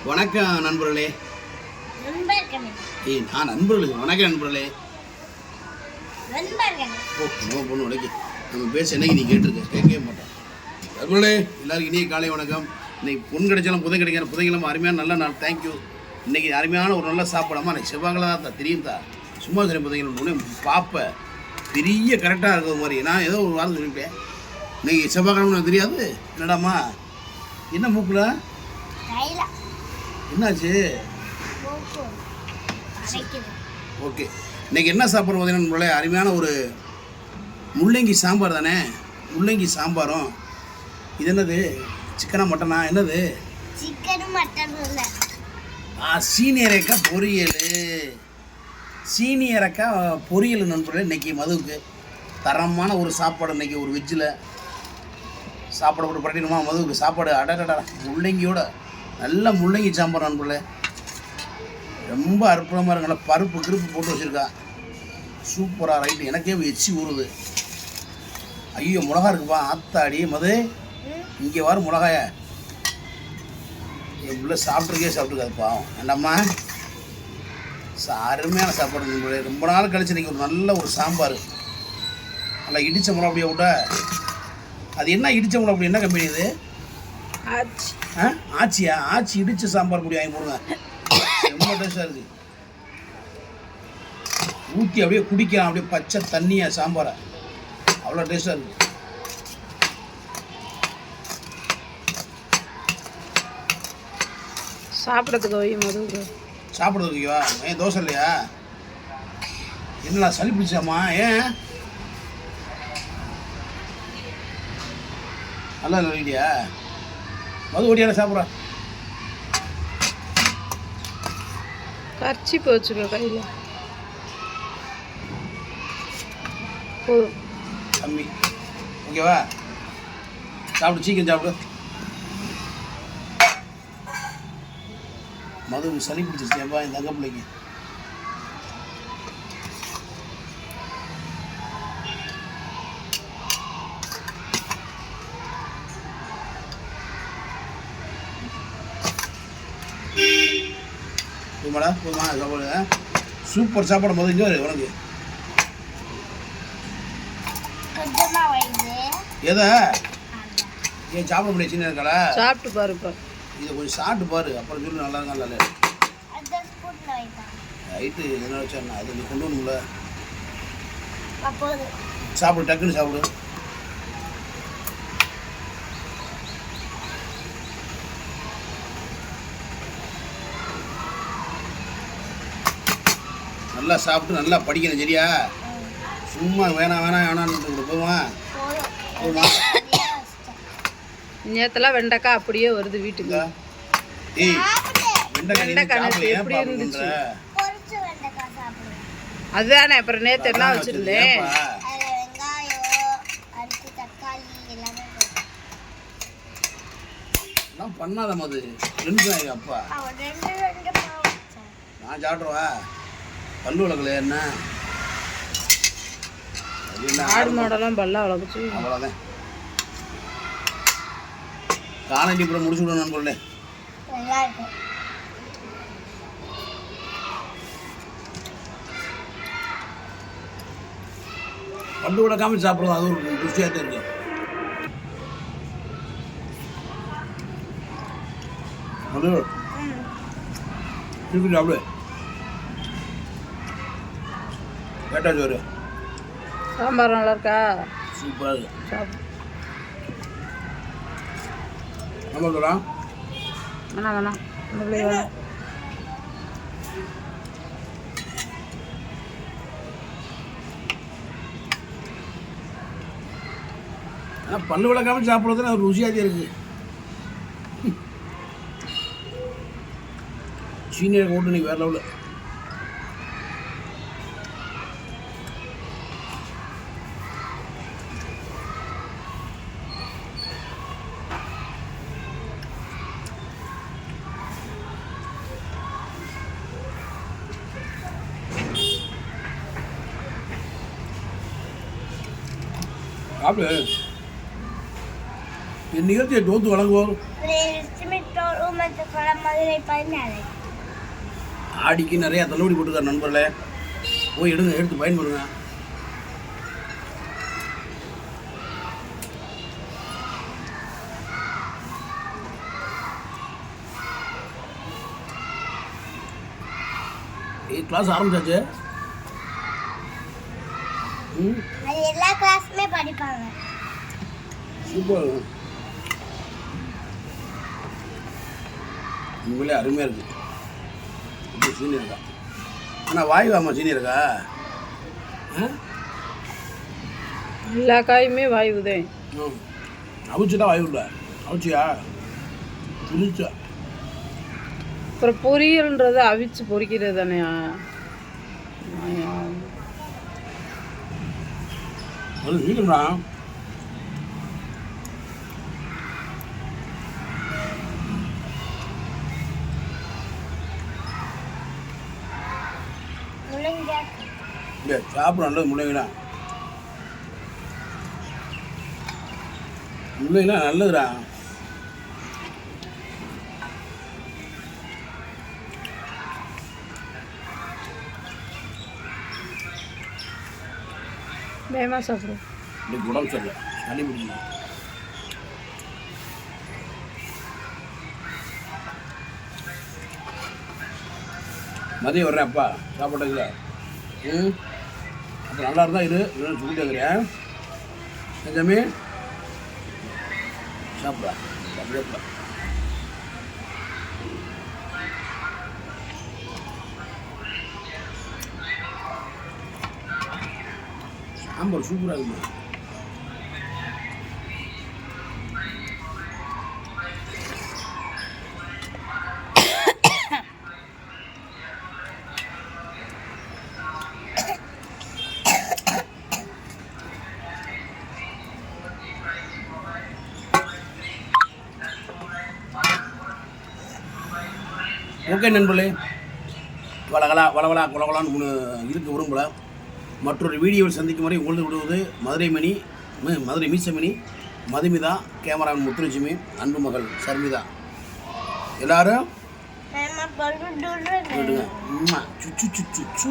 வணக்கம் நண்பர்களே. நான் நண்பர்களே. வணக்கம் நண்பர்களே. பொண்ணு உனக்கு நம்ம பேச என்னைக்கு நீ கேட்டிருக்க, கேட்கவே மாட்டேன். நண்பர்களே எல்லாருக்கும் இனிய காலை வணக்கம். இன்னைக்கு பொண்ணு கிடைச்சாலும் புதை கிடைக்கிற புதைக்கிழமை அருமையான நல்ல நாள். தேங்க்யூ. இன்றைக்கி அருமையான ஒரு நல்ல சாப்பாடாமா. எனக்கு செவ்வாய்க்கிழமை தான் தெரியும் தான். சும்மா சரி புதைக்கிழமை பார்ப்பேன் பெரிய கரெக்டாக இருக்கிற மாதிரி. நான் ஏதோ ஒரு வாரம் சொல்லிட்டேன். இன்னைக்கு செவ்வாய்க்கிழமை தெரியாது. என்னடாம்மா என்ன மூக்கில் என்னாச்சு? ஓகே, இன்றைக்கி என்ன சாப்பிட்ற பார்த்தீங்கன்னா அருமையான ஒரு முள்ளங்கி சாம்பார் தானே. முள்ளங்கி சாம்பாரும் இது என்னது, சிக்கனா மட்டனா என்னது? சீனியரக்காய் பொரியல். சீனியரக்காய் பொரியல் நண்பர்களே. இன்றைக்கி மதுவுக்கு தரமான ஒரு சாப்பாடு. இன்றைக்கி ஒரு வெஜ்ஜில் சாப்பாடு போட்டு பட்டினுமா மதுவுக்கு சாப்பாடு. அடடடா முள்ளங்கியோட நல்ல முள்ளங்கி சாம்பார் நண்பர்களே. ரொம்ப அற்புதமாக இருக்குல்ல. பருப்பு கிருப்பு போட்டு வச்சுருக்கா. சூப்பராக ரைட்டு. எனக்கே எச்சி ஊறுது. ஐயோ மிளகா இருக்குப்பா. ஆத்தாடி மது இங்கே வர மிளகாய என் பிள்ளை சாப்பிட்ருக்காது பாவம். ஏண்டாம்மா அருமையான சாப்பாடு நண்பர்களே. ரொம்ப நாள் கழிச்சு இன்றைக்கி ஒரு நல்ல ஒரு சாம்பார். நல்லா இடித்த மிளகா அப்படியே விட்ட. அது என்ன இடித்த மிளகா அப்படி என்ன கம்பெனி இது? ஆச்சியா? ஆச்சி இடிச்ச சாம்பார் பொடி வாங்கி போடுங்க. ரொம்ப டேஸ்டாக இருக்குது. ஊற்றி அப்படியே குடிக்கலாம். அப்படியே பச்சை தண்ணியா சாம்பாரை. அவ்வளோ டேஸ்டாக இருக்குது. சாப்பிட்றதுக்கு வையும். சாப்பிட்றதுக்கு வைக்கவா? ஏன் தோசை இல்லையா? என்னடா சளி பிடிச்சாமா? ஏன் நல்லா இல்லையா? மது ஓடியான சாப்பிட்றா. கரைச்சி போச்சுக்கோ கையில். போதும் கம்மி. ஓகேவா? சாப்பிடு, சீக்கிரம் சாப்பிடு. மது சளி பிடிச்சிருச்சேப்பா என் தங்க பிள்ளைக்கு. போதுமாடா? போதுமா சாப்பாடு? சூப்பர் சாப்பாடு மது. இங்கே உனக்கு எதை ஏன் சாப்பிட முடியாது? சின்ன இருக்காளா? சாப்பிட்டு பாருப்பா. இதை கொஞ்சம் சாப்பிட்டு பாரு, அப்புறம் சொல்லு நல்லா இருக்கா நல்லா இல்லை. ரைட்டு என்ன வச்சா அது நீ கொண்டு வரணும்ல. சாப்பிடு, டக்குன்னு சாப்பிடு. நல்லா சாப்பிட்டு நல்லா படிக்கணும் சரியா? சும்மா வேணான்னு போதுமா? போதுமா? நேற்றுலாம் வெண்டைக்காய் அப்படியே வருது வீட்டுக்கு. ஏய் வெண்டைக்காய் எப்படி இருந்துச்சு? அதுதானே. அப்புறம் நேற்று என்ன வச்சுருந்தேன்? பண்ணாத மது ரெண்டு அப்பா நான் சாப்பிட்ருவா. பல்லு வளர்க்கல என்ன ஆடு மாடெல்லாம் பல்லா வளர்க்குச்சு. அவ்வளோதான். காலண்டி கூட முடிச்சு விடணும் நண்பர்களே. பல்லு விளக்காம சாப்பிட்றது அது ஒரு ருசியாக தான் இருக்கு. அது திருப்பி சாப்பிடு. கேட்டா சோறு சாம்பார் நல்லா இருக்கா? சூப்பராக இருக்கு. சாப்பிடு. நம்ம சொல்லலாம் வேணாம் வேணாம். ஆனால் பல்லு விளக்காமல் சாப்பிட்றது ஒரு ருசியாக இருக்குது. சீனியர் போட்டு நீ வேற லெவலில். சாப்பிடு. என் நிகழ்ச்சியை தோத்து வழங்குவோம். ஆடிக்கு நிறையா தள்ளுபடி போட்டுருக்காரு நண்பர்களே. போய் எடுத்து பயன்படுங்க. கிளாஸ் ஆரம்பிச்சாச்சு. எல்லா கிளாஸுமே படிப்பாங்க. சூப்பர். உங்களே அருமையாக இருக்குது. இப்போ சீனியர் இருக்கா? ஆனால் வாய் வாமா சீனியர் இருக்கா? எல்லா காயுமே வாயுதே. அவிச்சுட்டா வாய் விடல. அவிச்சியா புரிச்சா? அப்புறம் பொரியல்ன்றது அவிச்சு பொரிக்கிறது தானே. அது சீக்கிரம்டா. சாப்பிட நல்லது. முள்ளைங்கண்ணா முள்ளைங்கண்ணா நல்லதுடா. வேகமாக சாப்பிடும். இன்னைக்கு உடம்பு சரியில்லை, சளி பிடிக்கும். மதியம் வர்றேன் அப்பா சாப்பிட்டதுல. அப்போ நல்லா இருந்தால் இரு, இல்லைன்னு சொல்லிட்டு இருக்கிறேன். நிஜமே சாப்பிடா அப்படியே. சாம்பார் சூப்பராக இருக்குமா? ஓகே நண்பர்களே, வளவலா குலகலான்னு இருக்க விரும்பல. மற்றொரு வீடியோவில் சந்திக்கும் வரை உங்களது விடுவது மதுரை மீசமணி, மதுமிதா, கேமராமேன் முத்துலட்சுமி, அன்பு மகள் சர்மிதா. எல்லாரும் சுச்சு சுச்சு சுச்சு.